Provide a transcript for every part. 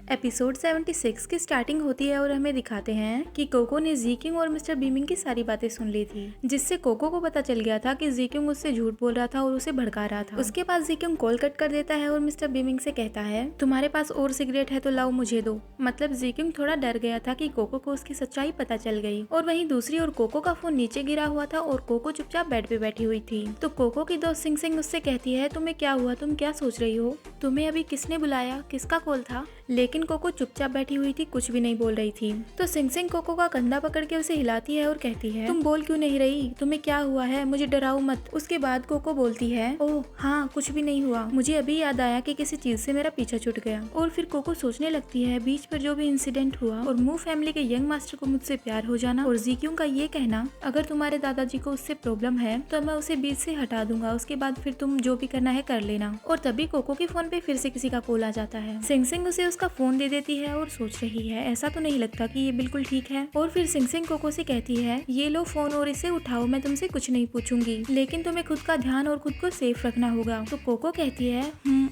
Episode 76 की starting होती है और हमें दिखाते हैं कि कोको ने जीकिंग और मिस्टर बीमिंग की सारी बातें सुन ली थी, जिससे कोको को पता चल गया था कि जीकिंग उससे झूठ बोल रहा था और उसे भड़का रहा था। उसके बाद जीकिंग कॉल कट कर देता है और मिस्टर बीमिंग से कहता है तुम्हारे पास और सिगरेट है तो लाओ मुझे दो। मतलब जीकिंग थोड़ा डर गया था कि कोको को उसकी सच्चाई पता चल गई। और वहीं दूसरी ओर कोको का फोन नीचे गिरा हुआ था और कोको चुपचाप बेड पे बैठी हुई थी। तो कोको की दोस्त सिंग सिंग उससे कहती है तुम्हें क्या हुआ, तुम क्या सोच रही हो, तुम्हें अभी किसने बुलाया, किसका कॉल था। लेकिन कोको चुपचाप बैठी हुई थी, कुछ भी नहीं बोल रही थी। तो सिंग सिंग कोको का कंधा पकड़ के उसे हिलाती है और कहती है तुम बोल क्यों नहीं रही, तुम्हें क्या हुआ है, मुझे डराओ मत। उसके बाद कोको बोलती है ओह हाँ कुछ भी नहीं हुआ, मुझे अभी याद आया कि किसी चीज से मेरा पीछा छूट गया। और फिर कोको सोचने लगती है बीच पर जो भी इंसिडेंट हुआ और मू फैमिली के यंग मास्टर को मुझसे प्यार हो जाना और जीक्यूंग का ये कहना अगर तुम्हारे दादाजी को उससे प्रॉब्लम है तो मैं उसे बीच से हटा दूंगा, उसके बाद फिर तुम जो भी करना है कर लेना। और तभी कोको के फोन पे फिर से किसी का कॉल आ जाता है। सिंग सिंग उसे उसका फोन दे देती है और सोच रही है ऐसा तो नहीं लगता कि ये बिल्कुल ठीक है। और फिर सिंग सिंग कोको से कहती है ये लो फोन और इसे उठाओ, मैं तुमसे कुछ नहीं पूछूंगी लेकिन तुम्हें खुद का ध्यान और खुद को सेफ रखना होगा। तो कोको कहती है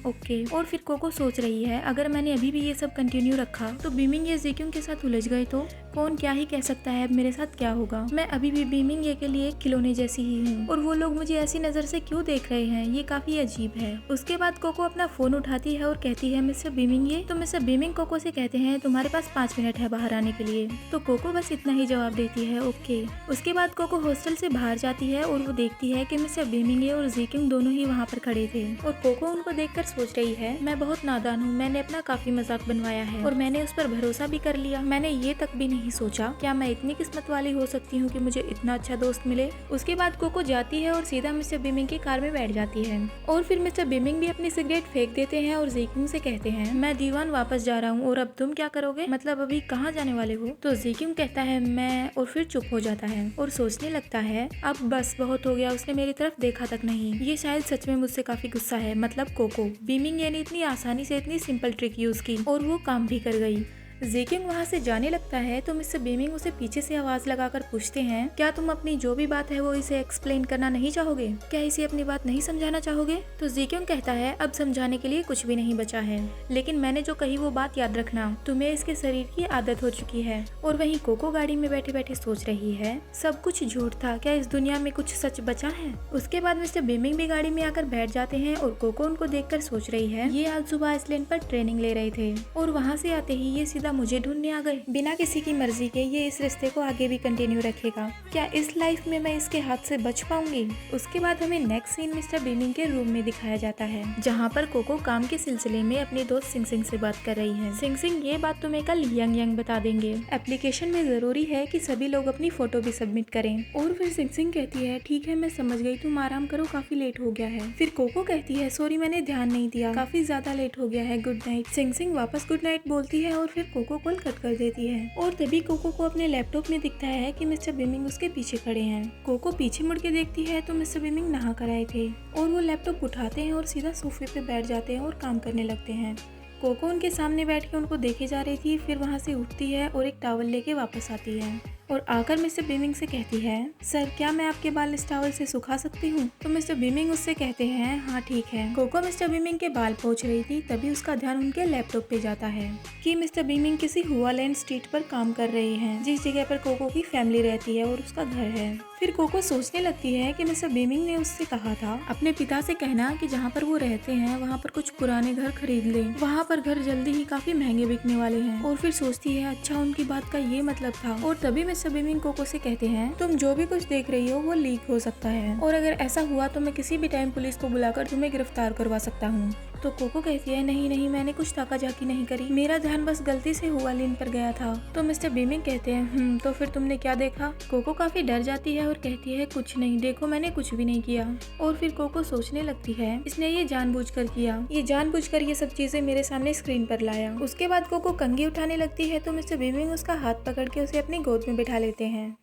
ओके। और फिर कोको सोच रही है अगर मैंने अभी भी ये सब कंटिन्यू रखा तो बीमिंग ये जीक्यूंग के साथ उलझ गए तो कौन क्या ही कह सकता है, मेरे साथ क्या होगा। मैं अभी भी बीमिंग ये के लिए खिलौने जैसी ही हूँ और वो लोग मुझे ऐसी नजर से क्यों देख रहे हैं, ये काफी अजीब है। उसके बाद कोको अपना फोन उठाती है और कहती है मिस्टर बीमिंग ये। तो मिस्टर बीमिंग कोको से कहते हैं तुम्हारे पास 5 मिनट है बाहर आने के लिए। तो कोको बस इतना ही जवाब देती है ओके। उसके बाद कोको हॉस्टल से बाहर जाती है और वो देखती है कि मिस्टर बीमिंग और जीकिंग दोनों ही वहाँ पर खड़े थे। और कोको उनको देखकर सोच रही है मैं बहुत नादान हूँ, मैंने अपना काफी मजाक बनवाया है और मैंने उस पर भरोसा भी कर लिया। मैंने ये तक भी नहीं सोचा क्या मैं इतनी किस्मत वाली हो सकती हूँ कि मुझे इतना अच्छा दोस्त मिले। उसके बाद कोको जाती है और सीधा मिस्टर बीमिंग की कार में बैठ जाती है। और फिर मिस्टर बीमिंग भी अपनी सिगरेट फेंक देते हैं और जीकिंग से कहते हैं मैं दीवान वापस जा रहा हूँ और अब तुम क्या करोगे, मतलब अभी कहाँ जाने वाले हो। तो जीकिंग कहता है मैं, और फिर चुप हो जाता है और सोचने लगता है अब बस बहुत हो गया, उसने मेरी तरफ देखा तक नहीं, ये शायद सच में मुझसे काफी गुस्सा है। मतलब कोको बीमिंग ने इतनी आसानी से इतनी सिंपल ट्रिक यूज की और वो काम भी कर गई। जीकिंग वहाँ से जाने लगता है तो मिस्टर बीमिंग उसे पीछे से आवाज लगाकर पूछते हैं क्या तुम अपनी जो भी बात है वो इसे एक्सप्लेन करना नहीं चाहोगे, क्या इसे अपनी बात नहीं समझाना चाहोगे। तो जीकिंग कहता है अब समझाने के लिए कुछ भी नहीं बचा है, लेकिन मैंने जो कही वो बात याद रखना, तुम्हें इसके शरीर की आदत हो चुकी है। और वहीं कोको गाड़ी में बैठे बैठे सोच रही है सब कुछ झूठ था, क्या इस दुनिया में कुछ सच बचा है। उसके बाद मिस्टर बीमिंग भी गाड़ी में आकर बैठ जाते हैं और कोको उनको देखकर सोच रही है ये आज सुबह आइसलैंड पर ट्रेनिंग ले रहे थे और वहाँ से आते ही ये सीधा मुझे ढूंढने आ गए बिना किसी की मर्जी के। ये इस रिश्ते को आगे भी कंटिन्यू रखेगा, क्या इस लाइफ में मैं इसके हाथ से बच पाऊंगी। उसके बाद हमें नेक्स्ट सीन मिस्टर बीमिंग के रूम में दिखाया जाता है जहाँ पर कोको काम के सिलसिले में अपनी दोस्त सिंग सिंग से बात कर रही है। सिंग सिंग ये बात तुम्हें कल यंग यंग बता देंगे, एप्लीकेशन में जरूरी है कि सभी लोग अपनी फोटो भी सबमिट करें। और फिर सिंग सिंग कहती है ठीक है मैं समझ गई, तुम आराम करो काफी लेट हो गया है। फिर कोको कहती है सॉरी मैंने ध्यान नहीं दिया, काफी ज्यादा लेट हो गया है, गुड नाइट। सिंग सिंग वापस गुड नाइट बोलती है और फिर कोको कॉल कट कर देती है। और तभी कोको को अपने लैपटॉप में दिखता है कि मिस्टर बीमिंग उसके पीछे खड़े हैं। कोको पीछे मुड़ के देखती है तो मिस्टर बीमिंग नहा कर आए थे और वो लैपटॉप उठाते हैं और सीधा सोफे पे बैठ जाते हैं और काम करने लगते हैं। कोको उनके सामने बैठ के उनको देखे जा रही थी, फिर वहाँ से उठती है और एक टॉवल लेके वापस आती है और आकर मिस्टर बीमिंग से कहती है सर क्या मैं आपके बाल इस टॉवल से सुखा सकती हूँ। तो मिस्टर बीमिंग उससे कहते हैं हाँ ठीक है। कोको मिस्टर बीमिंग के बाल पोंछ रही थी, तभी उसका ध्यान उनके लैपटॉप पे जाता है कि मिस्टर बीमिंग किसी हुआलैंड स्ट्रीट पर काम कर रहे हैं, जिस जगह पर कोको की फैमिली रहती है और उसका घर है। फिर कोको सोचने लगती है कि मिस्टर बीमिंग ने उससे कहा था अपने पिता से कहना कि जहाँ पर वो रहते हैं वहाँ पर कुछ पुराने घर खरीद लें, वहाँ पर घर जल्दी ही काफी महंगे बिकने वाले हैं। और फिर सोचती है अच्छा उनकी बात का ये मतलब था। और तभी मिस्टर बीमिंग कोको से कहते हैं तुम जो भी कुछ देख रही हो वो लीक हो सकता है और अगर ऐसा हुआ तो मैं किसी भी टाइम पुलिस को बुलाकर तुम्हें गिरफ्तार करवा सकता हूँ। तो कोको कहती है नहीं नहीं मैंने कुछ ताकाझाकी नहीं करी, मेरा ध्यान बस गलती से हुआलैंड पर गया था। तो मिस्टर बीमिंग कहते हैं तो फिर तुमने क्या देखा। कोको काफी डर जाती है और कहती है कुछ नहीं, देखो मैंने कुछ भी नहीं किया। और फिर कोको सोचने लगती है इसने ये जानबूझकर किया, ये जानबूझकर ये सब चीजें मेरे सामने स्क्रीन पर लाया। उसके बाद कोको कंघी उठाने लगती है तो मिस्टर बीमिंग उसका हाथ पकड़ के उसे अपनी गोद में बिठा लेते हैं।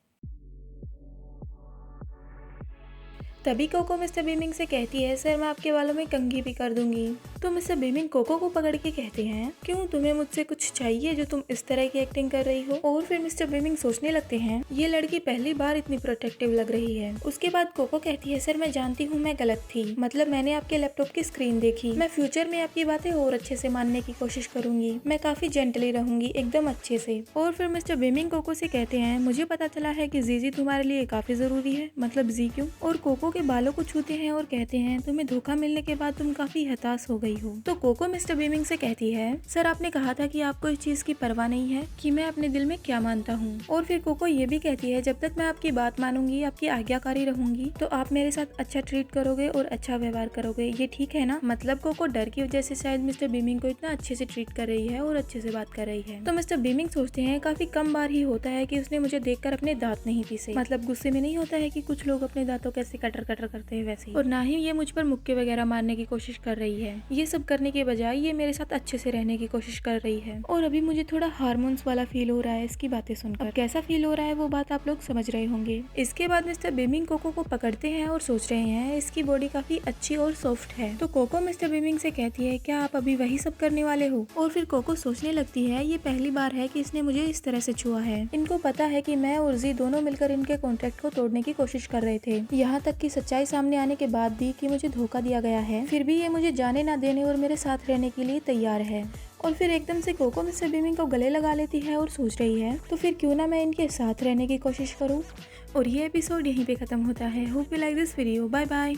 तभी कोको मिस्टर बीमिंग से कहती है, सर मैं आपके बालों में कंघी भी कर दूंगी। तो मिस्टर बीमिंग कोको को पकड़ के कहते हैं, क्यों तुम्हें मुझसे कुछ चाहिए जो तुम इस तरह की एक्टिंग कर रही हो। और फिर मिस्टर बीमिंग सोचने लगते हैं, ये लड़की पहली बार इतनी प्रोटेक्टिव लग रही है। उसके बाद कोको कहती है, सर मैं जानती हूँ मैं गलत थी, मतलब मैंने आपके लैपटॉप की स्क्रीन देखी। मैं फ्यूचर में आपकी बातें और अच्छे से मानने की कोशिश करूंगी, मैं काफी जेंटली रहूंगी, एकदम अच्छे से। और फिर मिस्टर बीमिंग कोको से कहते हैं, मुझे पता चला है कि जीजी तुम्हारे लिए काफी जरूरी है, मतलब जी क्यों। और कोको के बालों को छूते हैं और कहते हैं, तुम्हें धोखा मिलने के बाद तुम काफी हताश हो गई हो। तो कोको मिस्टर बीमिंग से कहती है, सर आपने कहा था कि आपको इस चीज की परवाह नहीं है कि मैं अपने दिल में क्या मानता हूँ। और फिर कोको ये भी कहती है, जब तक मैं आपकी बात मानूंगी, आपकी आज्ञाकारी रहूंगी, तो आप मेरे साथ अच्छा ट्रीट करोगे और अच्छा व्यवहार करोगे, ये ठीक है ना। मतलब कोको डर की वजह से शायद मिस्टर बीमिंग को इतना अच्छे से ट्रीट कर रही है और अच्छे से बात कर रही है। तो मिस्टर बीमिंग सोचते हैं, काफी कम बार ही होता है कि उसने मुझे देखकर अपने दांत नहीं पीसे। मतलब गुस्से में नहीं होता है कि कुछ लोग अपने दांतों कैसे कटर कटर करते हैं वैसे। और ना ही ये मुझ पर मुक्के वगैरह मारने की कोशिश कर रही है। ये सब करने के बजाय ये मेरे साथ अच्छे से रहने की कोशिश कर रही है। और अभी मुझे थोड़ा हार्मोन्स वाला फील हो रहा है इसकी बातें सुनकर। अब कैसा फील हो रहा है वो बात आप लोग समझ रहे होंगे। इसके बाद मिस्टर बीमिंग कोको को पकड़ते हैं और सोच रहे हैं, इसकी बॉडी काफी अच्छी और सॉफ्ट है। तो कोको मिस्टर बीमिंग से कहती है, क्या आप अभी वही सब करने वाले हो। और फिर कोको सोचने लगती है, ये पहली बार है कि इसने मुझे इस तरह से छुआ है। इनको पता है कि मैं और जी दोनों मिलकर इनके कॉन्ट्रैक्ट को तोड़ने की कोशिश कर रहे थे। यहाँ तक कि सच्चाई सामने आने के बाद भी कि मुझे धोखा दिया गया है, फिर भी ये मुझे जाने ना देने और मेरे साथ रहने के लिए तैयार है। और फिर एकदम से कोको मिस्टर बीमिंग को गले लगा लेती है और सोच रही है, तो फिर क्यों ना मैं इनके साथ रहने की कोशिश करूँ। और ये एपिसोड यहीं पे खत्म होता है। Hope you like this video. Bye bye.